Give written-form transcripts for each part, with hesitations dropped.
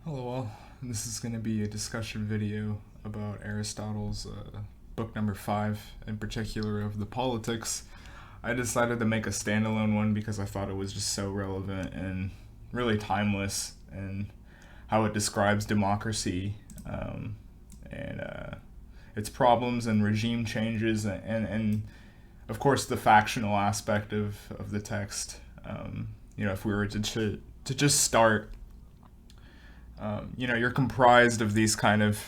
Hello all, this is going to be a discussion video about Aristotle's book number 5, in particular of the Politics. I decided to make a standalone one because I thought it was just so relevant and really timeless in how it describes democracy and its problems and regime changes and of course the factional aspect of the text. If we were to just start, you're comprised of these kind of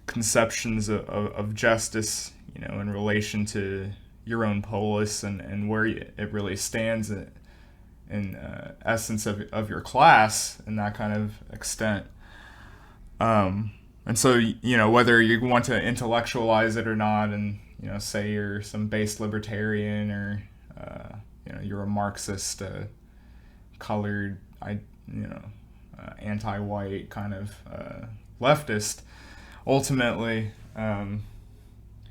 conceptions of justice, in relation to your own polis and where it really stands in essence of your class in that kind of extent. And so, whether you want to intellectualize it or not, and, say you're some base libertarian or, you're a Marxist, colored, anti-white kind of leftist, ultimately,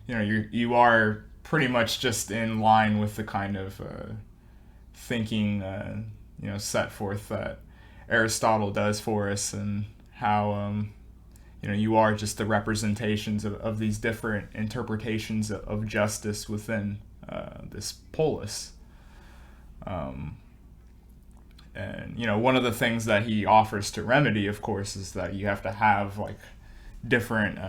you are pretty much just in line with the kind of thinking, set forth that Aristotle does for us, and how you are just the representations of these different interpretations of justice within this polis. And one of the things that he offers to remedy, of course, is that you have to have like different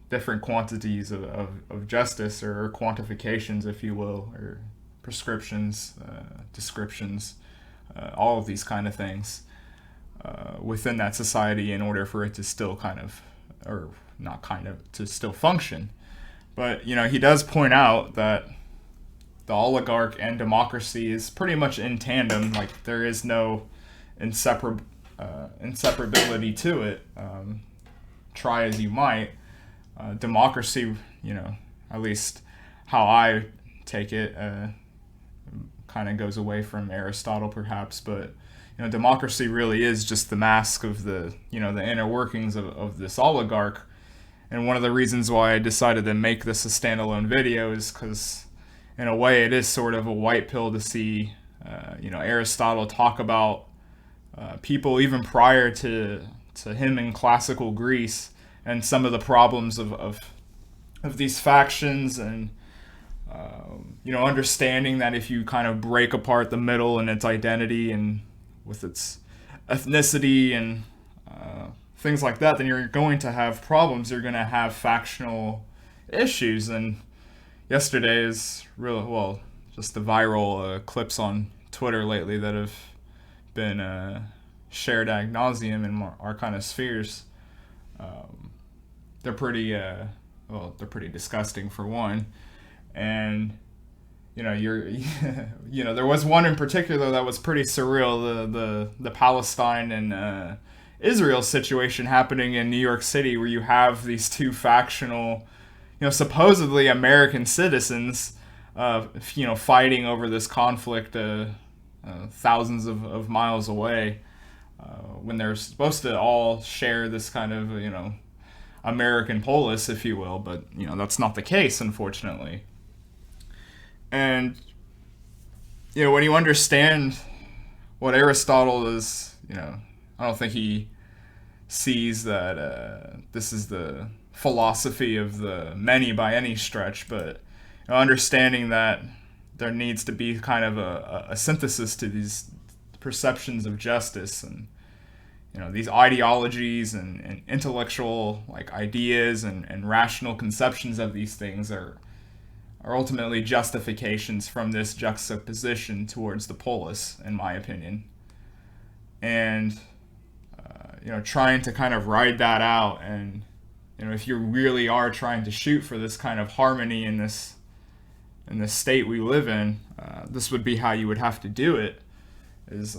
different quantities of justice, or quantifications, if you will, or prescriptions, descriptions, all of these kind of things within that society in order for it to still kind of, or not kind of, to still function. But he does point out that the oligarch and democracy is pretty much in tandem. Like, there is no inseparability to it. Try as you might, democracy, at least how I take it, kind of goes away from Aristotle, perhaps, but democracy really is just the mask of the the inner workings of this oligarch. And one of the reasons why I decided to make this a standalone video is because, in a way, it is sort of a white pill to see, Aristotle talk about people even prior to him in classical Greece, and some of the problems of these factions, and understanding that if you kind of break apart the middle and its identity and with its ethnicity and things like that, then you're going to have problems. You're going to have factional issues. And yesterday is really, well, just the viral clips on Twitter lately that have been shared ad nauseum in our kind of spheres. They're pretty, they're pretty disgusting, for one. And you're there was one in particular that was pretty surreal, the Palestine and Israel situation happening in New York City, where you have these two factional, supposedly American citizens, fighting over this conflict thousands of miles away, when they're supposed to all share this kind of, American polis, if you will. But that's not the case, unfortunately. And when you understand what Aristotle is, I don't think he sees that this is the philosophy of the many by any stretch, but understanding that there needs to be kind of a synthesis to these perceptions of justice, and these ideologies and intellectual like ideas and rational conceptions of these things are ultimately justifications from this juxtaposition towards the polis, in my opinion. And trying to kind of ride that out, and if you really are trying to shoot for this kind of harmony in this state we live in, this would be how you would have to do it, is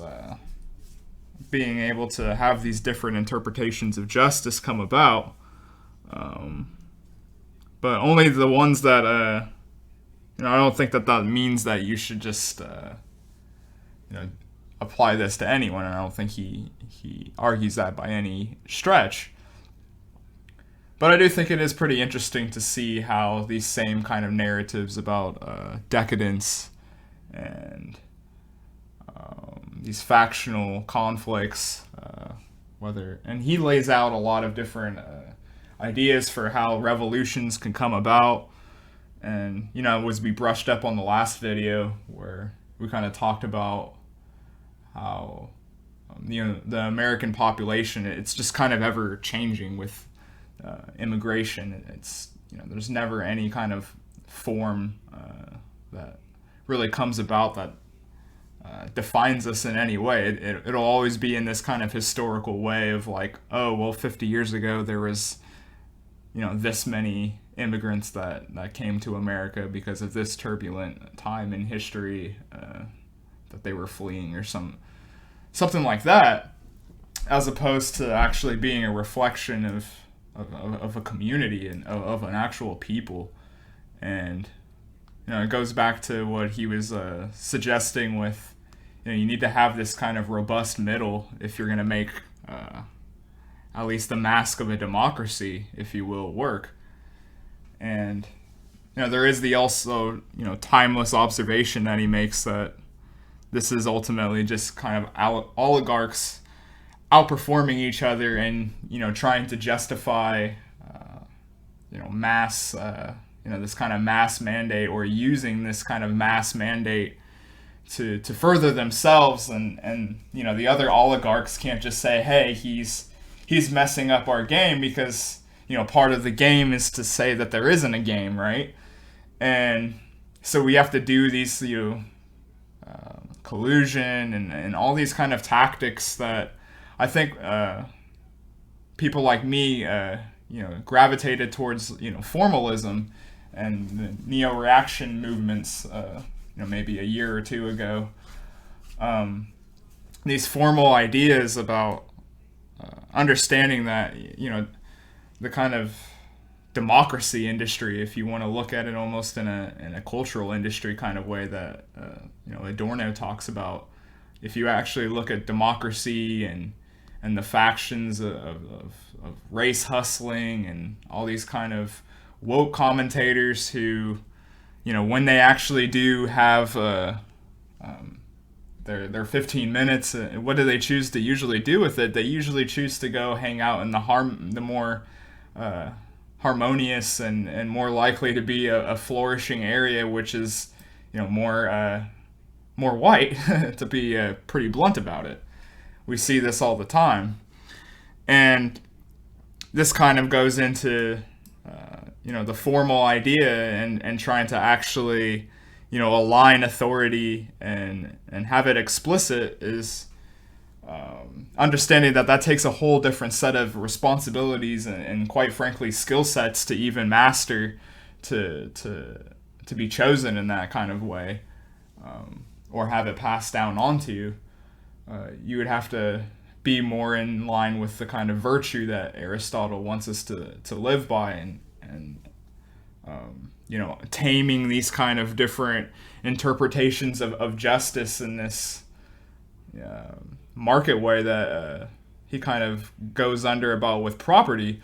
being able to have these different interpretations of justice come about, but only the ones that I don't think that means that you should just apply this to anyone. And I don't think he argues that by any stretch. But I do think it is pretty interesting to see how these same kind of narratives about decadence and these factional conflicts, and he lays out a lot of different ideas for how revolutions can come about. And, as we brushed up on the last video where we kind of talked about how, the American population, it's just kind of ever changing with immigration. It's, there's never any kind of form that really comes about that defines us in any way. It'll always be in this kind of historical way of like, oh, well, 50 years ago there was, this many immigrants that came to America because of this turbulent time in history that they were fleeing, or something like that, as opposed to actually being a reflection of a community and of an actual people. And it goes back to what he was suggesting with, you need to have this kind of robust middle if you're going to make at least the mask of a democracy, if you will, work. And there is the also timeless observation that he makes that this is ultimately just kind of oligarchs outperforming each other and trying to justify mass this kind of mass mandate, or using this kind of mass mandate to further themselves. And the other oligarchs can't just say, hey, he's messing up our game, because part of the game is to say that there isn't a game, right? And so we have to do these collusion and all these kind of tactics that I think people like me gravitated towards formalism and the neo-reaction movements maybe a year or two ago. These formal ideas about understanding that the kind of democracy industry, if you want to look at it almost in a cultural industry kind of way that Adorno talks about. If you actually look at democracy and the factions of race hustling and all these kind of woke commentators who, when they actually do have their 15 minutes, what do they choose to usually do with it? They usually choose to go hang out in the more harmonious and more likely to be a flourishing area, which is more white, to be pretty blunt about it. We see this all the time, and this kind of goes into the formal idea and trying to actually align authority and have it explicit is understanding that takes a whole different set of responsibilities and quite frankly skill sets to even master to be chosen in that kind of way, or have it passed down onto. You would have to be more in line with the kind of virtue that Aristotle wants us to live by, and taming these kind of different interpretations of justice in this market way that he kind of goes under about with property.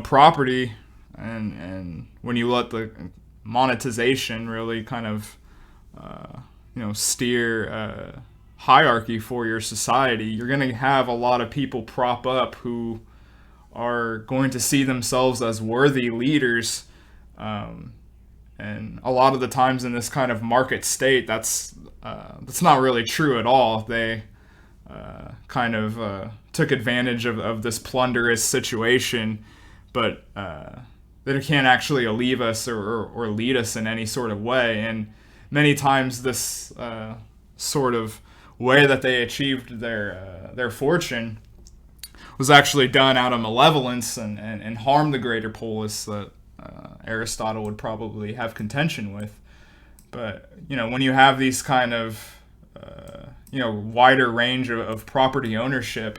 Property, and when you let the monetization really kind of steer hierarchy for your society, you're going to have a lot of people prop up who are going to see themselves as worthy leaders, and a lot of the times in this kind of market state, that's not really true at all. They kind of took advantage of this plunderous situation, but they can't actually alleviate us or lead us in any sort of way. And many times this sort of way that they achieved their fortune was actually done out of malevolence and harmed the greater polis that Aristotle would probably have contention with. But when you have these kind of wider range of property ownership,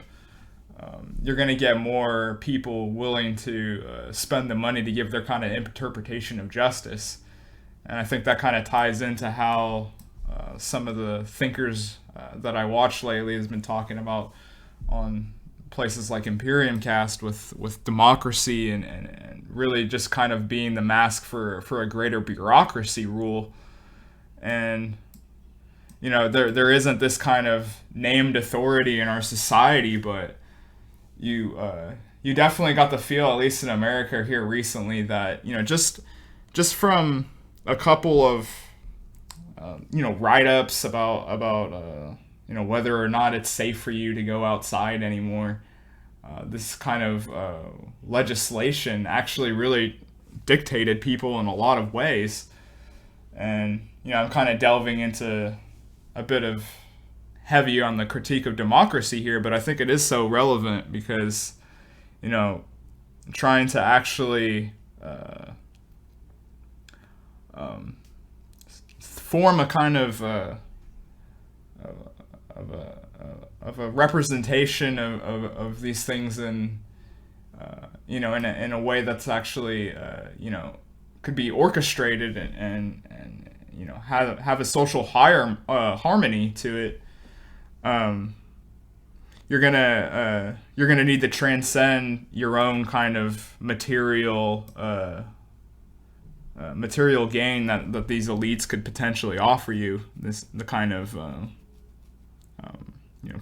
you're going to get more people willing to spend the money to give their kind of interpretation of justice. And I think that kind of ties into how some of the thinkers that I watched lately has been talking about on places like Imperium Cast with democracy and really just kind of being the mask for a greater bureaucracy rule. And there isn't this kind of named authority in our society, but you definitely got the feel, at least in America here recently, that just from a couple of write-ups about whether or not it's safe for you to go outside anymore. This kind of legislation actually really dictated people in a lot of ways, and I'm kind of delving into a bit of heavy on the critique of democracy here, but I think it is so relevant because trying to actually form a kind of a representation of these things in in a way that's actually could be orchestrated and have a social harmony to it. You're gonna need to transcend your own kind of material gain that these elites could potentially offer you. The kind of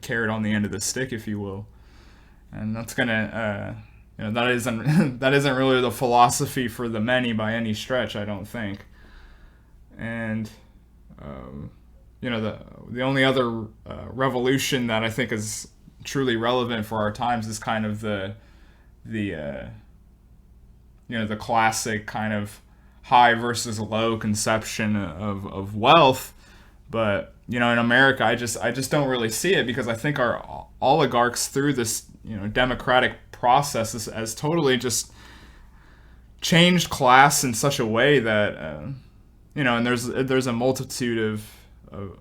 carrot on the end of the stick, if you will, and that's gonna that isn't that isn't really the philosophy for the many by any stretch, I don't think. And the only other revolution that I think is truly relevant for our times is kind of the classic kind of high versus low conception of wealth. But in America, I just don't really see it, because I think our oligarchs, through this democratic process, has totally just changed class in such a way that and there's a multitude of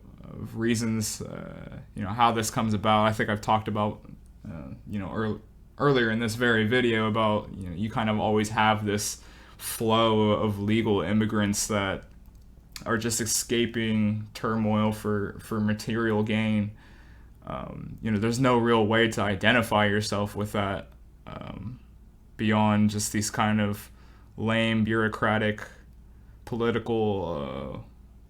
reasons how this comes about. I think I've talked about earlier in this very video about you kind of always have this flow of legal immigrants that are just escaping turmoil for material gain. There's no real way to identify yourself with that beyond just these kind of lame bureaucratic political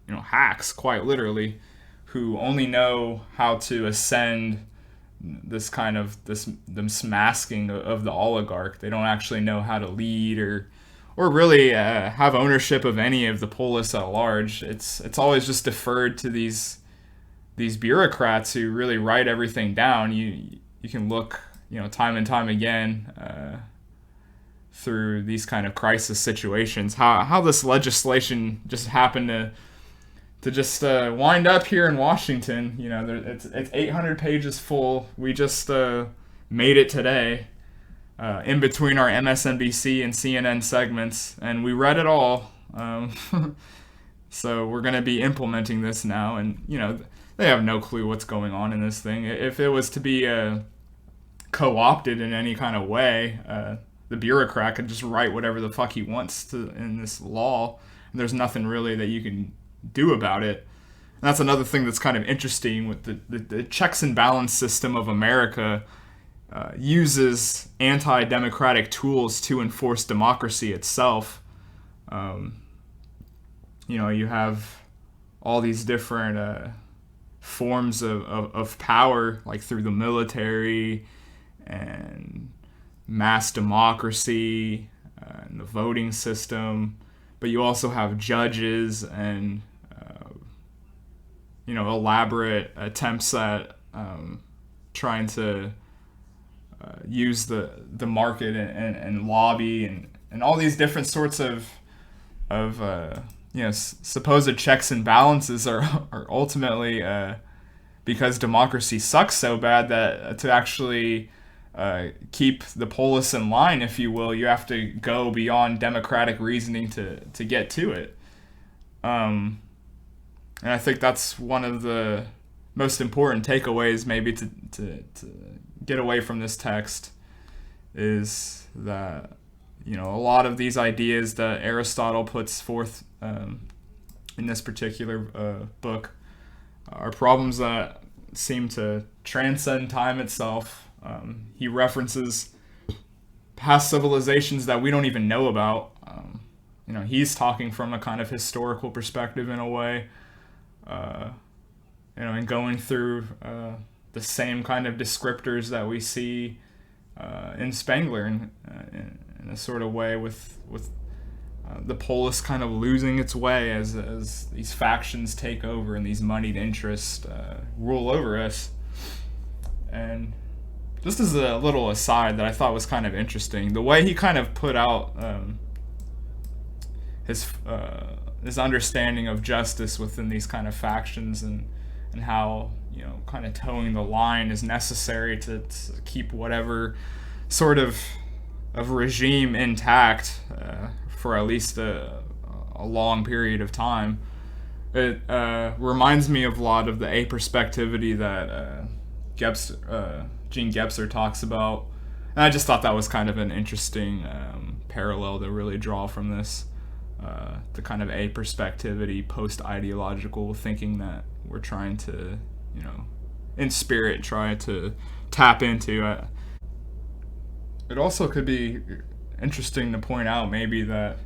hacks, quite literally, who only know how to ascend this masking of the oligarch. They don't actually know how to lead or really have ownership of any of the polis at large. It's always just deferred to these bureaucrats who really write everything down. You can look time and time again through these kind of crisis situations how this legislation just happened to just wind up here in Washington. It's 800 pages full. We just made it today. In between our MSNBC and CNN segments, and we read it all. So we're going to be implementing this now, and they have no clue what's going on in this thing. If it was to be co-opted in any kind of way, the bureaucrat could just write whatever the fuck he wants to in this law, and there's nothing really that you can do about it. And that's another thing that's kind of interesting with the checks and balance system of America. Uses anti-democratic tools to enforce democracy itself. You have all these different forms of power, like through the military and mass democracy and the voting system. But you also have judges and elaborate attempts at trying to use the market and lobby and all these different sorts of supposed checks and balances are ultimately because democracy sucks so bad that to actually keep the polis in line, if you will, you have to go beyond democratic reasoning to get to it. And I think that's one of the most important takeaways maybe to get away from this text, is that a lot of these ideas that Aristotle puts forth in this particular book are problems that seem to transcend time itself. He references past civilizations that we don't even know about. He's talking from a kind of historical perspective in a way. and going through the same kind of descriptors that we see in Spengler in a sort of way, with the polis kind of losing its way as these factions take over and these moneyed interests rule over us. And just as a little aside that I thought was kind of interesting, the way he kind of put out his understanding of justice within these kind of factions, and how, kind of towing the line is necessary to keep whatever sort of regime intact for at least a long period of time. It reminds me of a lot of the aperspectivity that Gene Gebser talks about. And I just thought that was kind of an interesting parallel to really draw from this. The kind of aperspectivity, post-ideological thinking that we're trying to, in spirit, try to tap into. It also could be interesting to point out maybe that,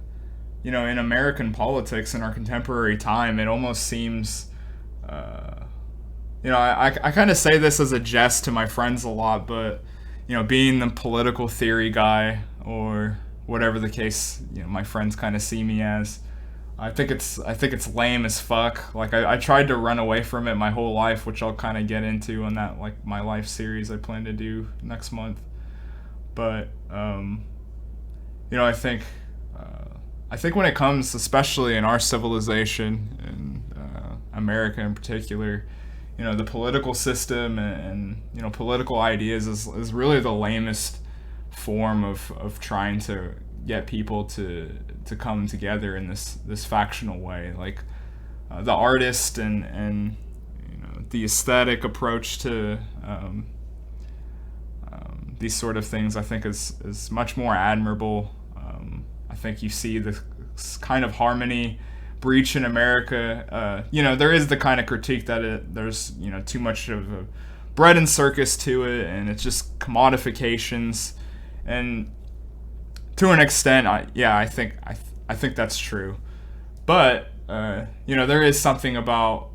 in American politics in our contemporary time, it almost seems, I kind of say this as a jest to my friends a lot, but, being the political theory guy, or whatever the case, my friends kind of see me as, I think it's lame as fuck. Like, I tried to run away from it my whole life, which I'll kind of get into on that, like, my life series I plan to do next month. But I think when it comes, especially in our civilization, in America in particular, the political system and political ideas is really the lamest form of trying to get people to come together in this factional way. Like, the artist and the aesthetic approach to these sort of things, I think is much more admirable. I think you see this kind of harmony breach in America. There is the kind of critique that there's too much of a bread and circus to it, and it's just commodifications. And to an extent, I think that's true. But there is something about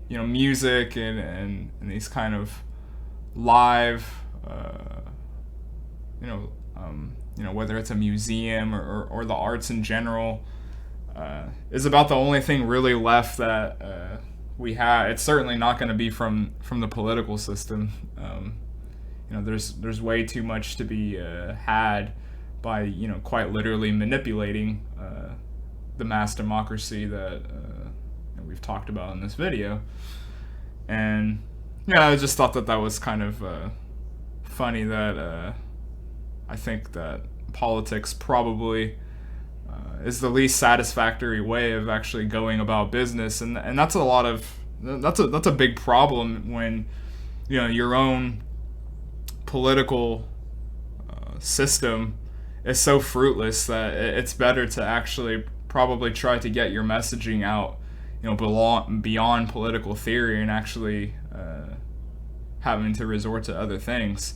music and these kind of live, whether it's a museum or the arts in general, is about the only thing really left that we have. It's certainly not going to be from the political system. There's way too much to be had by quite literally manipulating the mass democracy that we've talked about in this video. And I just thought that was kind of funny that I think that politics probably is the least satisfactory way of actually going about business, and that's a big problem when your own political system is so fruitless that it's better to actually probably try to get your messaging out beyond political theory and actually having to resort to other things.